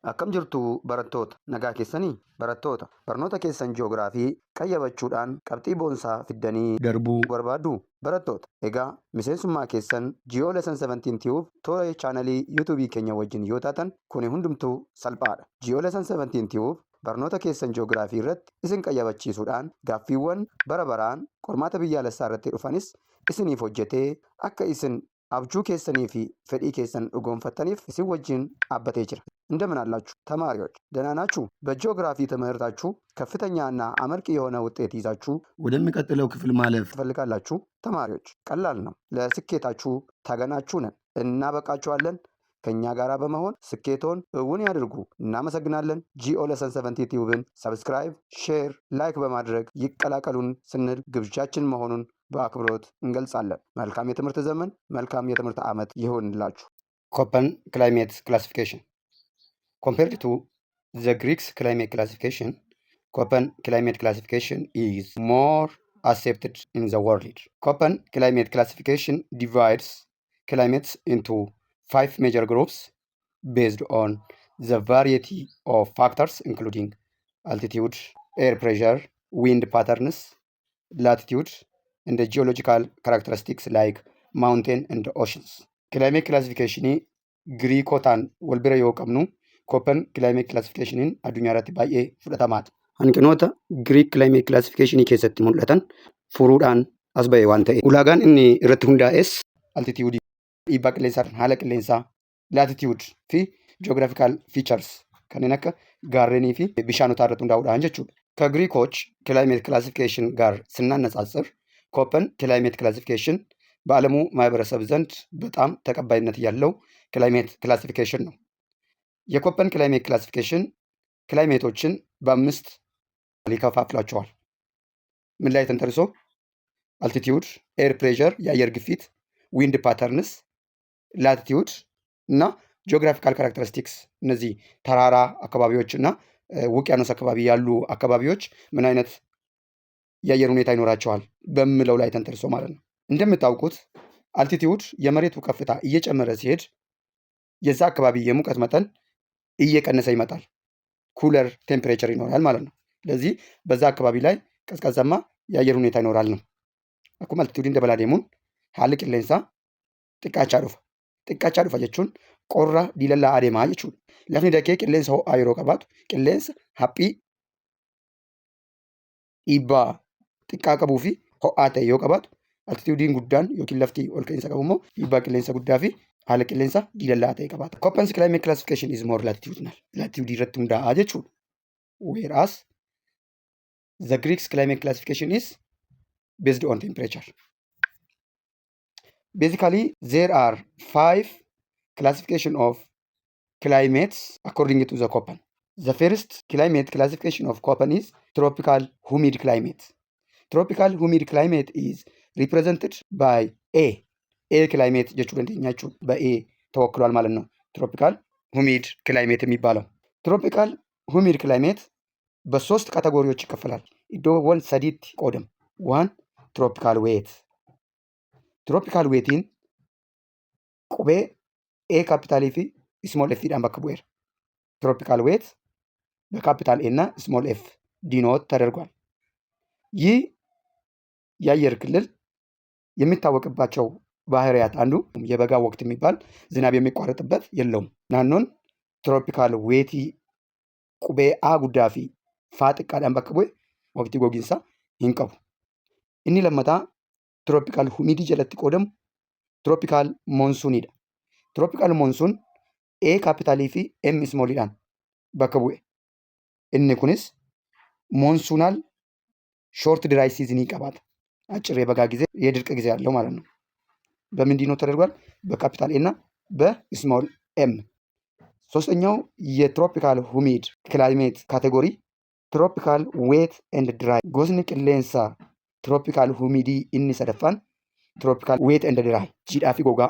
Akkam jirtu barattoota nagaa keessanii barattoota barnoota keessan ji'oogiraafii qayyabachuudhaan qabxii boonsaa fiddanii darbuu barbaaddu barattoota egaa miseensummaa keessan ji'oo lesson 17 ti'uuf toora chaanalii yuutuubii keenya wajjin yoo taatan kuni hundumtuu salphaadha. Ji'oo lesson 17 ti'uuf barnoota keessan ji'oogiraafii irratti isin qayyabachiisuudhaan gaaffiiwwan bara baraan qormaata biyyaalessaa irratti dhufanis isiniif hojjetee akka isin abjuu keessanii fi fedhii keessan dhugoonfattaniif isin wajjin dhaabbatee jira. እንደምን አላችሁ ተማሪዎች ደህና ናችሁ? በጂኦግራፊ ትምህርታችሁ ከፍተኛና አመርቂ የሆነ ውጤት ይዛችሁ ወደሚቀጥለው ክፍል ማለፍ ትፈልጋላችሁ? ተማሪዎች ቀላል ነው። ለስኬታችሁ ታገናችሁ ነን። እናበቃችኋለን። ከኛ ጋር በመሆን ስኬቶን እውን ያድርጉ። እናመሰግናለን። ጂኦ ለሰን 70 ቲዩብን ሰብስክራይብ፣ ሼር፣ ላይክ በማድረግ ይቀላቀሉን ስንል ግብዣችን መሆኑን በአክብሮት እንገልጻለን። መልካም የትምህርት ዘመን፣ መልካም የትምህርት ዓመት ይሁንላችሁ። ኮፐን ክላይሜት ክላሲፊኬሽን Compared to the Greek climate classification, Koppen climate classification is more accepted in the world. Koppen climate classification divides climates into 5 major groups based on the variety of factors including altitude, air pressure, wind patterns, latitude, and the geological characteristics like mountain and oceans. Climate classification Greekotaan wal bira yoo qabnu Koppen climate classification addunyaa irratti baay'ee fudhatamaadha. Hanqinoota Greek climate classification keessatti mul'atan furuudhaan as ba'e waan ta'eef ulaagaan inni irratti hundaa'es altitude, dhiibbaa qilleensaa, haala qilleensaa, latitude fi geographical features kanneen akka gaarrenii fi bishaanotaa irratti hundaa'uudhaan jechuudha. ከግሪኮች ክላይሜት ክላሲፊኬሽን ጋር ስናነጻጽር ኮፐን ክላይሜት ክላሲፊኬሽን በዓለሙ ማህበረሰብ ዘንድ በጣም ተቀባይነት ያለው ክላይሜት ክላሲፊኬሽን ነው። የኮፐን ክላይሜት ክላሲፊኬሽን ክላይሜቶችን በአምስት ይከፋፍላቸዋል። ምን ላይ ተንተርሶ? አልቲቲዩድ፣ ኤር ፕሬሸር የአየር ግፊት፣ ዊንድ ፓተርንስ፣ ላቲቲዩድ እና ጂኦግራፊካል ካራክተሪስቲክስ እነዚህ ተራራ አካባቢዎች እና ውቅያኖስ አካባቢ ያሉ አካባቢዎች ምን አይነት የአየር ሁኔታ ይኖራቸዋል በሚለው ላይ ተንተርሶ ማለት ነው። እንደምታውቁት አልቲቲዩድ የመሬቱ ከፍታ እየጨመረ ሲሄድ የዛ አካባቢ የሙቀት መጠን እየቀነሰ ይመጣል። ኩለር ቴምፕሬቸር ይኖራል ማለት ነው። ስለዚህ በዛ አካባቢ ላይ ቀዝቃዛማ የአየር ሁኔታ ይኖራል ነው። akkuma altituudiin dabalaa deemuun haalli qilleensaa xiqqaachaa dhufa jechuun qorra diilallaa adeemaa jechuudha. Lafni dakee qilleensa ho'aa yeroo qabaatu qilleensa haphii dhiibbaa xiqqaa qabuu fi ho'aa ta'e yoo qabaatu altituudiin guddaan yookiin lafti ol ka'iinsa qabu immoo dhiibbaa qilleensa guddaa fi haala qilleensa diilallaa ta'e qabaata. Koppen's climate classification is more latitudinal. Latitude irratti hundaa'aa jechuudha. Whereas the Greek climate classification is based on temperature. Basically, there are 5 classification of climates according to the Koppen. The first climate classification of Koppen is tropical humid climate. Tropical humid climate is represented by A climate jechuu dandeenya jechuudha. በኤ ተወክሏል ማለት ነው። ትሮፒካል ሁሚድ ክላይሜት የሚባለው ትሮፒካል ሁሚድ ክላይሜት በሶስት ካቴጎሪዎች ይከፈላል። ኢዶወል ሰዲት ቆደም ዋን ትሮፒካል ዌት ትሮፒካል ዌቲን ቁቤ ኤ ካፒታል ኤፍ ስሞል ኤፍ ዳን bakka bu'eera። ትሮፒካል ዌት በካፒታል ኤ እና ስሞል ኤፍ ዲኖት ተደርጓል። ይህ የአየር ክልል የሚታወቅባቸው ባህሪያት አንዱ የበጋ ወቅት የሚባል ዝናብ የሚቋረጥበት የለውም። ናኖን ትሮፒካል ዌቲ ቁቤ አ ጉዳፊ ፋጥቃዳን bakka bu'e waqtii gogiinsaa hin qabu. Inni lammataa ትሮፒካል ሁሚዲ jalatti qoodamu ትሮፒካል ሞንሱኒidha. ትሮፒካል ሞንሱን ኤ ካፒታልii fi ኤም ስሞሊidhaan bakka bu'e. Inni kunis ሞንሱናል ሾርት ድራይ ሲዝን qabaata. አጭር የበጋ ጊዜ የድርቅ ጊዜ ያለው ማለት ነው። በምንድን ነው ተደርጓል? በካፒታል ኤ እና በስሞል ኤም። ሶስተኛው የትሮፒካል ሁሚድ ክላይሜት ካቴጎሪ ትሮፒካል ዌት ኤንድ ድራይ ጎስኒ ቅሌንሳ ትሮፒካል ሁሚዲ ኢኒ ሰደፋን ትሮፒካል ዌት ኤንድ ድራይ ጂዳፊ ጎጋ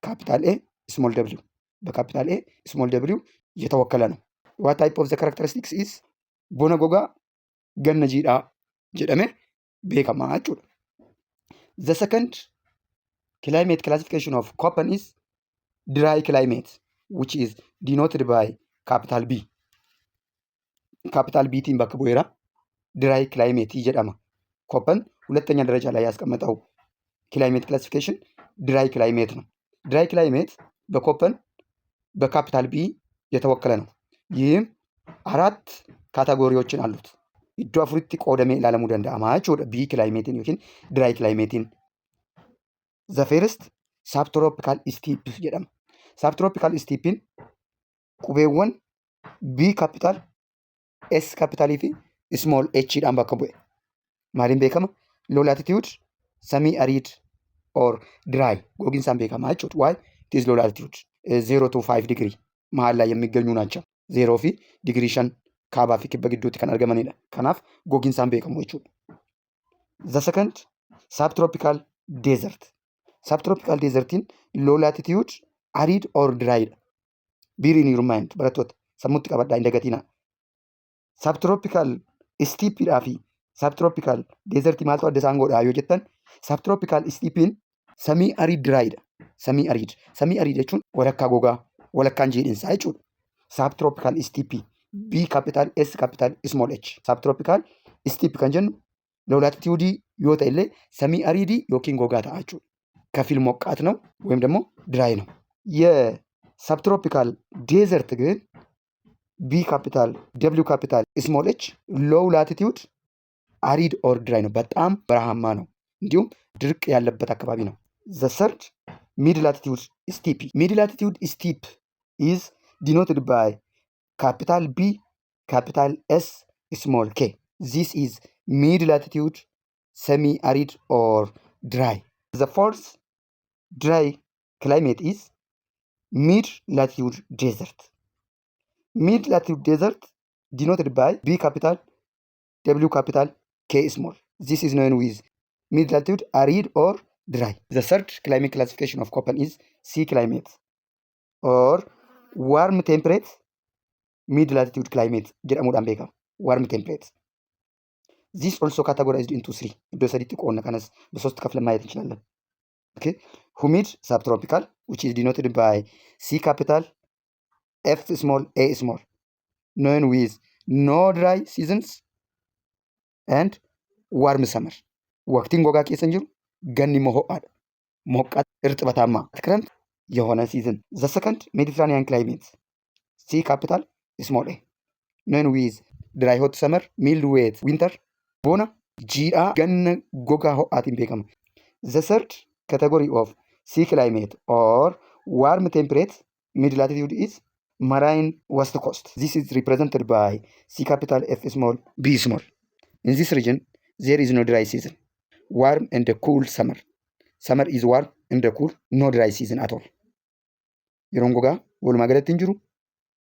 ካፒታል ኤ ስሞል ደብሊው በካፒታል ኤ ስሞል ደብሊው እየተወከለ ነው። ዋት ታይፕ ኦፍ ዘ ካራክተሪስቲክስ ኢዝ ቦነ ጎጋ ገነ ጂዳ ጀደሜ ቤከማ አጩ ዘ ሰከንድ climate classification of Koppen is dry climate, which is denoted by ካፒታል ቢ ካፒታል ቢቲን bakka bu'eera ድራይ ክላይሜት ይጀዳማ ኮፐን ሁለተኛ ደረጃ ላይ ያስቀመጠው ክላይሜት ክላሲፊኬሽን ድራይ ክላይሜት ነው። ድራይ ክላይሜት በኮፐን በካፒታል ቢ የተወከለ ነው። ይህም አራት ካታጎሪዎችን አሉት። iddoo afuritti qoodamee ilaalamuu danda'ama jechuudha bii kilaayimeetiin yookiin diraay kilaayimeetiin. The first subtropical steppe jedhama. Subtropical steppiin qubeewwan B capital S capital fi small h dhaan bakka bu'e. Maaliin beekama? Low latitude semi arid or dry gogiinsaan beekama jechuudha. Why? It is low latitude 0 to 5 degree መሀል ላይ የሚገኙ ናቸው። 0 fi ዲግሪ 5 kaabaa fi kibba gidduutti kan argamanidha. Kanaaf gogiinsaan beekamu jechuudha. The second subtropical desert. Subtropical desertiin low latitude arid or dry dha. Bear in your mind barattoota sammuutti qabadhaa hin dagatinaa. Subtropical steppe dhaa fi subtropical desertii maaltu adda isaan godhaa yoo jettan subtropical steppiin semi arid dry dha. Semi arid jechuun walakkaa gogaa walakkaan jiidhinsaa jechuudha. Subtropical steppe B capital S capital small h subtropical steppe kan jennu low latitude yoo ta'e illee semi arid yookiin gogaa ta'a jechuudha. ከፊል ሞቃት ነው ወይም ደግሞ ድራይ ነው። የሰብትሮፒካል ዴዘርት ግን ቢ ካፒታል ደብሊው ካፒታል ስሞል ኤች ሎው ላቲቲዩድ አሪድ ኦር ድራይ ነው። በጣም በረሃማ ነው፣ እንዲሁም ድርቅ ያለበት አካባቢ ነው። ዘ ሰርድ ሚድ ላቲቲዩድ ስቲፕ። ሚድ ላቲቲዩድ ስቲፕ ኢዝ ዲኖትድ ባይ ካፒታል ቢ ካፒታል ኤስ ስሞል ኬ። ዚስ ኢዝ ሚድ ላቲቲዩድ ሰሚ አሪድ ኦር ድራይ። The fourth dry climate is mid latitude desert. Mid latitude desert denoted by B capital W capital K small. This is known with mid latitude arid or dry. The third climate classification of Koppen is sea climate or warm temperate mid latitude climate jedhamuudhaan beekama. Warm temperate. This also categorized into three. Iddoo sadiitti qoonna kanas በሶስት ከፍለን ማየት እንችላለን። Okay, humid subtropical, which is denoted by C capital F small A small, known with no dry seasons and warm summer. ወቅቲን ጎጋ keessa hin jiru ganni moho'aadha. Moqqat irxibatamaa ክረምት የሆነ season. The second Mediterranean climate, C capital small A, known with dry hot summer, mild wet winter. Bona jiidhaa ganna gogaa ho'aatiin beekama. The third category of sea climate or warm temperate mid latitude is marine west coast. This is represented by C capital F small B small. In this region there is no dry season. Warm and cool summer. Summer is warm and cool, no dry season at all. Yeroon gogaa walumaa galatti hin jiru.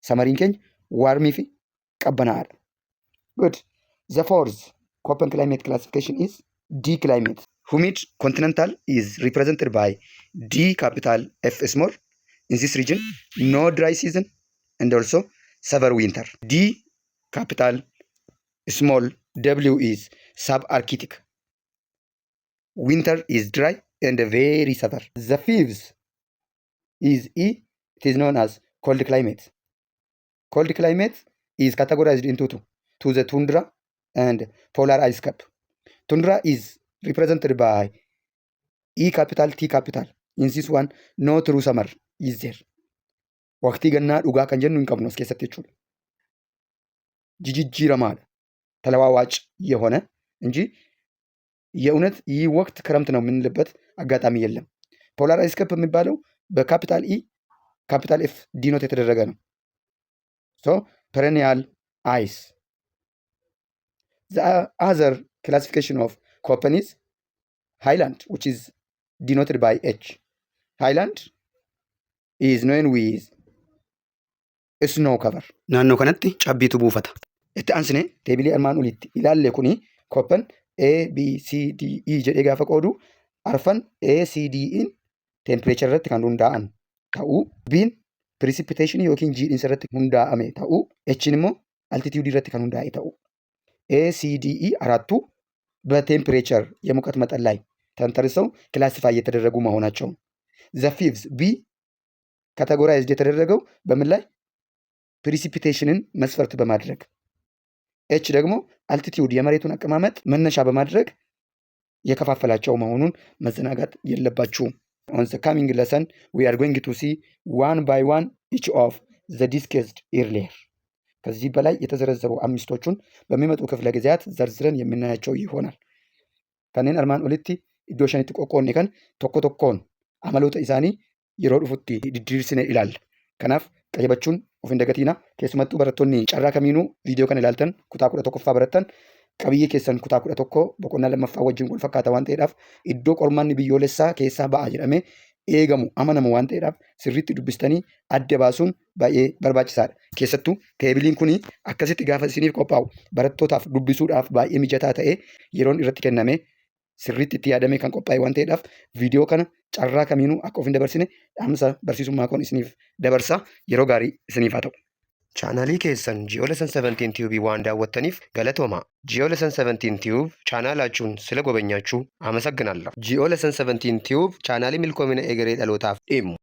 Summeriin keenya warmii fi qabbanaadha. Good. The fourth Koppen climate classification is D climate. Humid continental is represented by D capital F small. In this region, no dry season and also severe winter. D capital small W is subarctic. Winter is dry and very severe. The fifth is E. It is known as cold climate. Cold climate is categorized into two, to the tundra and polar ice cap. Tundra is represented by E capital T capital. In this one, no true summer is there. Waqtii gannaa dhugaa kan jennu hin qabnu as keessatti jechuudha. ጅጅጅረማል ተለዋዋጭ የሆነ እንጂ የእውነት ይህ ወቅት ክረምት ነው የምንልበት አጋጣሚ የለም። ፖላር አይስ ካፕ የሚባለው በካፒታል ኢ ካፒታል ኤፍ ዲኖት የተደረገ ነው። ሶ ፔሬኒያል አይስ። The other classification of Koppen is highland, which is denoted by H. Highland is known with snow cover. Naannoo kanatti cabbiitu buufata. Itti aansine teebilii armaan olitti ilaalle kuni Koppen A, B, C, D, E jedhee gaafa qoodu arfan A, C, D in temperature irratti kan hundaa'an ta'uu, B'n precipitation yookiin jiidhinsa irratti hundaa'ame ta'uu, H'n immoo altitude irratti kan hundaa'e ta'uu. ACDE አራቱ በቴምፕሬቸር የሙቀት መጠን ላይ ተንተርሰው ክላሲፋይ የተደረጉ መሆናቸው። ዘ ፊፍዝ ቢ ካቴጎራይዝድ የተደረገው በምን ላይ? ፕሪሲፒቴሽንን መስፈርት በማድረግ ኤች ደግሞ አልቲቲዩድ የመሬቱን አቀማመጥ መነሻ በማድረግ የከፋፈላቸው መሆኑን መዘናጋት የለባችሁም። On the coming lesson, we are going to see one by one each of the discussed earlier. ከዚህ በላይ የተዘረዘሩ አምስቶቹን በሚመጡ ክፍለ ጊዜያት ዘርዝረን የምናያቸው ይሆናል። kanneen armaan olitti iddoo shanitti qoqqoodne kan tokko tokkoon amaloota isaanii yeroo dhufutti diddiirsine ilaalla. Kanaaf qayyabachuun of hin dagatiina. Keessumattuu barattoonni carraa kamiinuu viidiyoo kana ilaaltan kutaa 11ffaa barattan qabiyyee keessan kutaa 11 boqonnaa lammaffaa wajjin wal fakkaata waan ta'eedhaaf iddoo qormaanni biyyoolessaa keessaa ba'a jedhamee eegamu amanamu waan ta'eedhaaf sirriitti dubbistanii adda baasuun baay'ee barbaachisaadha. Keessattuu teebiliin kun akkasitti gaafa isiniif qophaa'u barattootaaf dubbisuudhaaf baay'ee mijataa ta'ee yeroon irratti kenname sirriitti itti yaadamee kan qophaa'e waan ta'eedhaaf viidiyoo kana carraa kamiinuu akka of hin dabarsine dhaamsa barsiisummaa koon isiniif dabarsa. Yeroo gaarii isiniif haa ta'u. Chaanaalii keessan Ji'oo Lesson 17 Tube waan daawwattaniif galatooma. Ji'oo Lesson 17 Tube chaanaalachuun sila gobenyaachuu አመሰግናለሁ። Ji'oo Lesson 17 Tube chaanaalii milkoomina egeree dhalootaaf dhimmu.